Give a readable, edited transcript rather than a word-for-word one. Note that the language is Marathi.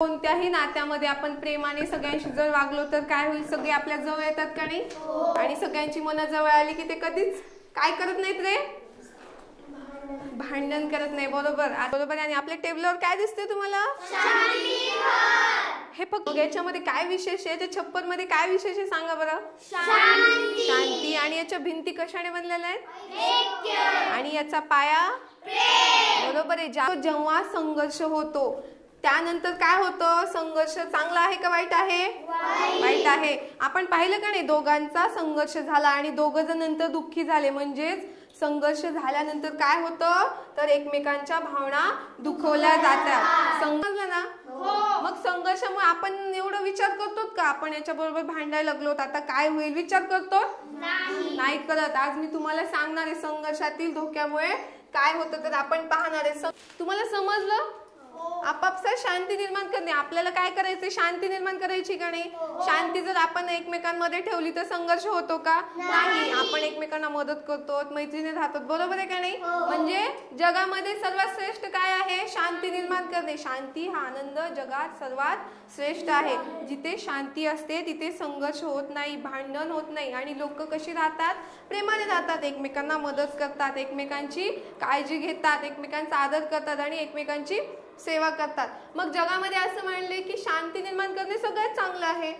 कोणत्याही नात्यामध्ये आपण प्रेमाने सगळ्यांशी जर वागलो तर काय होईल, सगळे आपल्या जवळ येतात का नाही? आणि सगळ्यांची मनं जवळ आली की ते कधीच काय करत नाहीत रे, भांडण करत नाही. बरोबर बरोबर. आणि आपल्या टेबलवर काय दिसते तुम्हाला? हे फक्त याच्यामध्ये काय विशेष आहे? त्या छप्पर मध्ये काय विशेष आहे सांगा बरं? शांती. आणि याच्या भिंती कशाने बनलेल्या आहेत? आणि याचा पाया बरोबर आहे. जेव्हा संघर्ष होतो त्यानंतर काय होतं? संघर्ष चांगला आहे का वाईट आहे? वाईट आहे. आपण पाहिलं का नाही, दोघांचा संघर्ष झाला आणि दोघ जण नंतर दुःखी झाले. म्हणजेच संघर्ष झाल्यानंतर काय होतं तर एकमेकांच्या भावना दुखवल्या जातात. समजलं ना? मग संघर्षामुळे आपण एवढं विचार करतो का आपण याच्या बरोबर भांडायला लागलो आता काय होईल, विचार करतो? नाही करत. आज मी तुम्हाला सांगणार आहे संघर्षातील धोक्यामुळे काय होतं तर आपण पाहणार आहे. तुम्हाला समजलं? आपापसात शांती निर्माण करणे. आपल्याला काय करायचं? शांती निर्माण करायची का नाही? शांती जर आपण एकमेकांमध्ये ठेवली तर संघर्ष होतो का? नाही. आपण एकमेकांना मदत करतो, मैत्रीने राहतो. बरोबर आहे का नाही? म्हणजे जगामध्ये सर्वात श्रेष्ठ काय आहे? शांती निर्माण करणे. शांती हा आनंद जगात सर्वात श्रेष्ठ आहे. जिथे शांती असते तिथे संघर्ष होत नाही, भांडण होत नाही आणि लोक कशी राहतात? प्रेमाने राहतात, एकमेकांना मदत करतात, एकमेकांची काळजी घेतात, एकमेकांचा आदर करतात आणि एकमेकांची सेवा करतात. मग जगामध्ये असं म्हणले की शांती निर्माण करणे सगळ्यात चांगलं आहे.